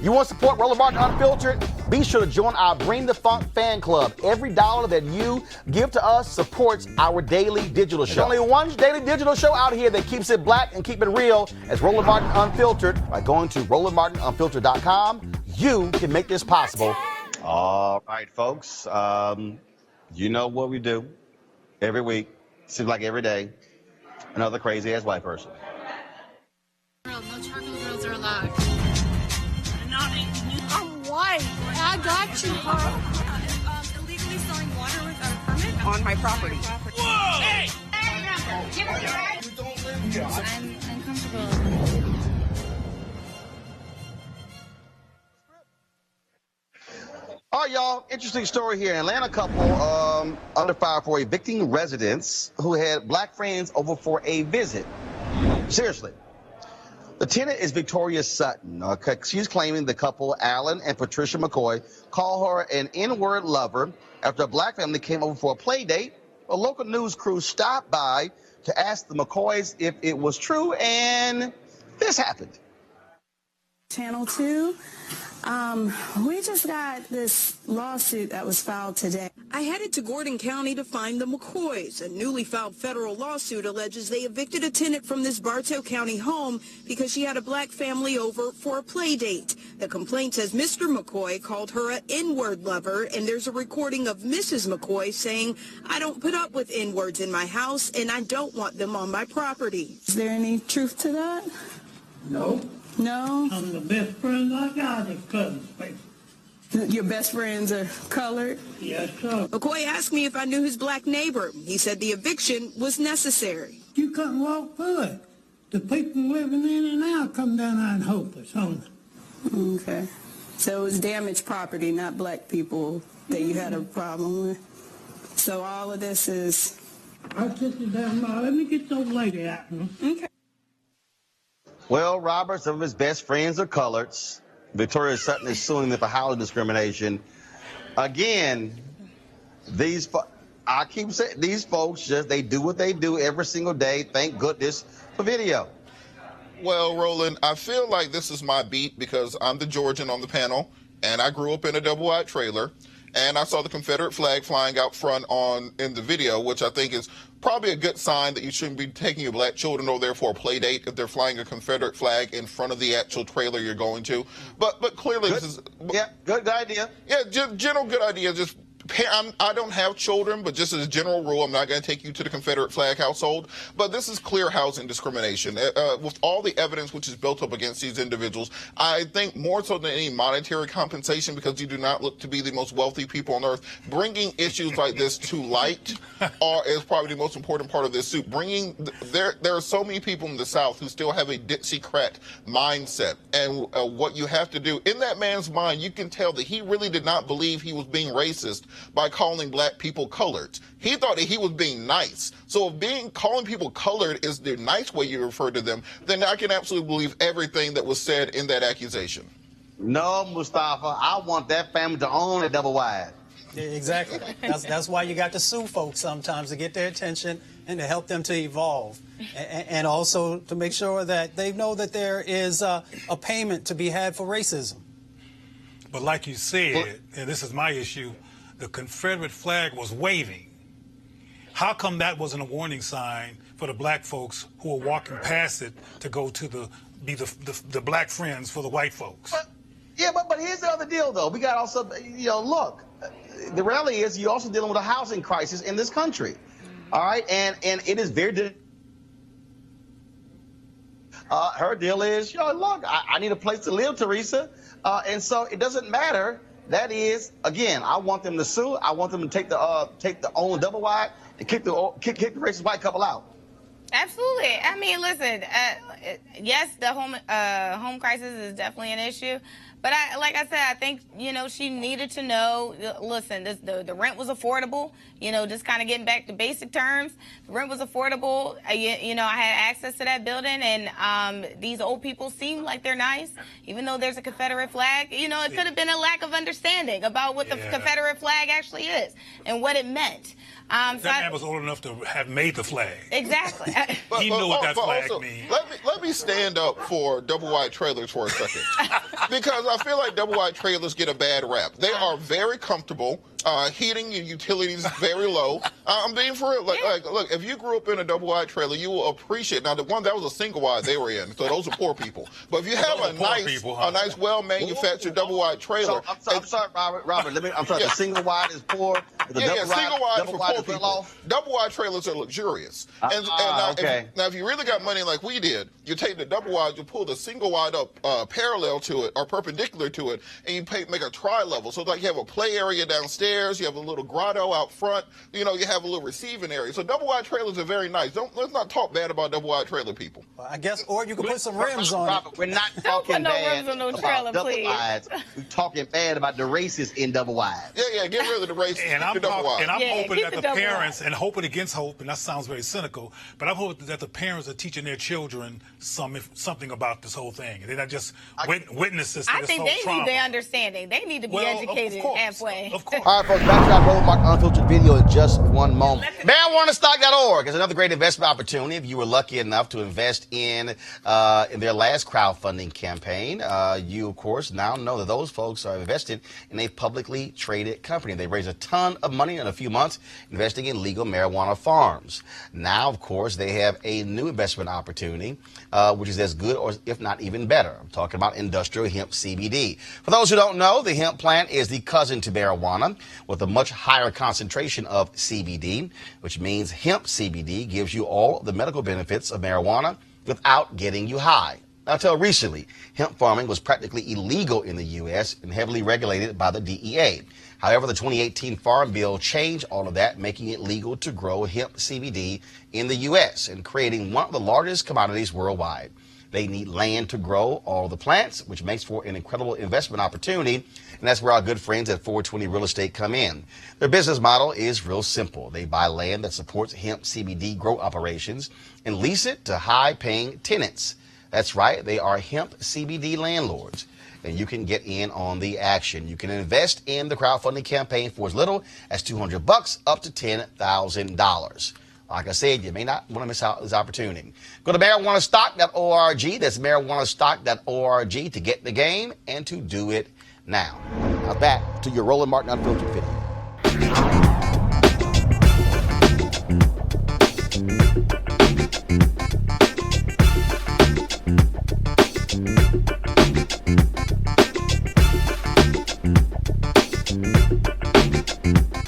You want to support Roland Martin Unfiltered? Be sure to join our Bring the Funk fan club. Every dollar that you give to us supports our daily digital show. There's only one daily digital show out here that keeps it black and keep it real as Roland Martin Unfiltered. By going to RolandMartinUnfiltered.com, you can make this possible. All right, folks. You know what we do every week. Seems like every day. Another crazy-ass white person. No charcoal grills are allowed. I'm white. I got you, Carl. Illegally selling water without a permit On my property. Whoa! Hey! I'm uncomfortable. All right, y'all. Interesting story here. An Atlanta couple under fire for evicting residents who had black friends over for a visit. Seriously. The tenant is Victoria Sutton. She's claiming the couple, Allen and Patricia McCoy, called her an N-word lover after a black family came over for a play date. A local news crew stopped by to ask the McCoys if it was true, and this happened. Channel 2. We just got this lawsuit that was filed today. I headed to Gordon County to find the McCoys. A newly filed federal lawsuit alleges they evicted a tenant from this Bartow County home because she had a black family over for a play date. The complaint says Mr. McCoy called her an N-word lover, and there's a recording of Mrs. McCoy saying, "I don't put up with N-words in my house, and I don't want them on my property." Is there any truth to that? No. No? I'm the best friend I got is cousin people. Your best friends are colored? Yes, sir. McCoy asked me if I knew his black neighbor. He said the eviction was necessary. You couldn't walk through it. The people living in and out come down there and help us on it. Okay. So it was damaged property, not black people that you had a problem with. So all of this is... I sit you down now. Let me get those lady out. Okay. Well, Robert, some of his best friends are coloreds. Victoria Sutton is suing them for housing discrimination. Again, I keep saying these folks they do what they do every single day. Thank goodness for video. Well, Roland, I feel like this is my beat because I'm the Georgian on the panel, and I grew up in a double-wide trailer, and I saw the Confederate flag flying out front in the video, which I think is probably a good sign that you shouldn't be taking your black children over there for a play date if they're flying a Confederate flag in front of the actual trailer you're going to. But clearly good. This is... Yeah, good idea. Yeah, general good idea. Just I don't have children, but just as a general rule, I'm not going to take you to the Confederate flag household. But this is clear housing discrimination. With all the evidence which is built up against these individuals, I think more so than any monetary compensation, because you do not look to be the most wealthy people on earth, bringing issues like this to light is probably the most important part of this suit. There are so many people in the South who still have a Dixiecrat mindset. And what you have to do, in that man's mind, you can tell that he really did not believe he was being racist by calling black people colored. He thought that he was being nice. So if calling people colored is the nice way you refer to them, then I can absolutely believe everything that was said in that accusation. No, Mustafa, I want that family to own a double wide. Yeah, exactly. That's why you got to sue folks sometimes, to get their attention and to help them to evolve. And also to make sure that they know that there is a payment to be had for racism. But like you said, and this is my issue, the Confederate flag was waving. How come that wasn't a warning sign for the black folks who were walking past it to go to be the black friends for the white folks? But here's the other deal, though. We got also, look, the reality is you're also dealing with a housing crisis in this country. All right, and it is very her deal is, look, I need a place to live, Teresa, and so it doesn't matter. That is, again, I want them to sue. I want them to take the own double wide and kick the racist white couple out. Absolutely. I mean, listen. Yes, the home crisis is definitely an issue, but like I said, I think she needed to know. Listen, the rent was affordable. Just kind of getting back to basic terms, the rent was affordable. I had access to that building, and these old people seem like they're nice, even though there's a Confederate flag. It could have been a lack of understanding about what the Confederate flag actually is and what it meant. That man was old enough to have made the flag. Exactly. He knew what that flag means. Let me stand up for double wide trailers for a second. Because I feel like double wide trailers get a bad rap. They are very comfortable. Heating and utilities very low. I'm being for real. Look, if you grew up in a double wide trailer, you will appreciate. Now, the one that was a single wide they were in, so those are poor people. But if you have a nice, well manufactured double wide trailer. So, I'm sorry, Robert. I'm sorry. The single wide is poor. Single wide for poor people. Double wide trailers are luxurious. Now, if you really got money like we did, you take the double wide, you pull the single wide up parallel to it or perpendicular to it, and you make a tri-level. So it's like you have a play area downstairs. You have a little grotto out front. You have a little receiving area. So double wide trailers are very nice. Let's not talk bad about double wide trailer people. Well, I guess, or you can put some rims on it. We're not talking bad about double wides. We're talking bad about the racists in double wides. Yeah, get rid of the racists. And I'm hoping that the parents, wide. and hoping against hope, and that sounds very cynical, but I'm hoping that the parents are teaching their children something about this whole thing. They're not just witnesses to I this think whole they trauma. need their understanding. They need to be educated halfway. Of course. All right, folks, back to our Roland Martin Unfiltered video in just one moment. MarijuanaStock.org is another great investment opportunity. If you were lucky enough to invest in their last crowdfunding campaign, you, of course, now know that those folks are invested in a publicly traded company. They raised a ton of money in a few months investing in legal marijuana farms. Now, of course, they have a new investment opportunity, which is as good or if not even better. I'm talking about industrial hemp CBD. For those who don't know, the hemp plant is the cousin to marijuana with a much higher concentration of CBD, which means hemp CBD gives you all the medical benefits of marijuana without getting you high. Until recently, hemp farming was practically illegal in the U.S. and heavily regulated by the DEA. However, the 2018 Farm Bill changed all of that, making it legal to grow hemp CBD in the U.S. and creating one of the largest commodities worldwide. They need land to grow all the plants, which makes for an incredible investment opportunity. And that's where our good friends at 420 Real Estate come in. Their business model is real simple. They buy land that supports hemp CBD grow operations and lease it to high-paying tenants. That's right. They are hemp CBD landlords. And you can get in on the action. You can invest in the crowdfunding campaign for as little as $200 up to $10,000. Like I said, you may not want to miss out on this opportunity. Go to marijuanastock.org. That's marijuanastock.org to get in the game and to do it now. Now back to your Roland Martin Unfiltered video.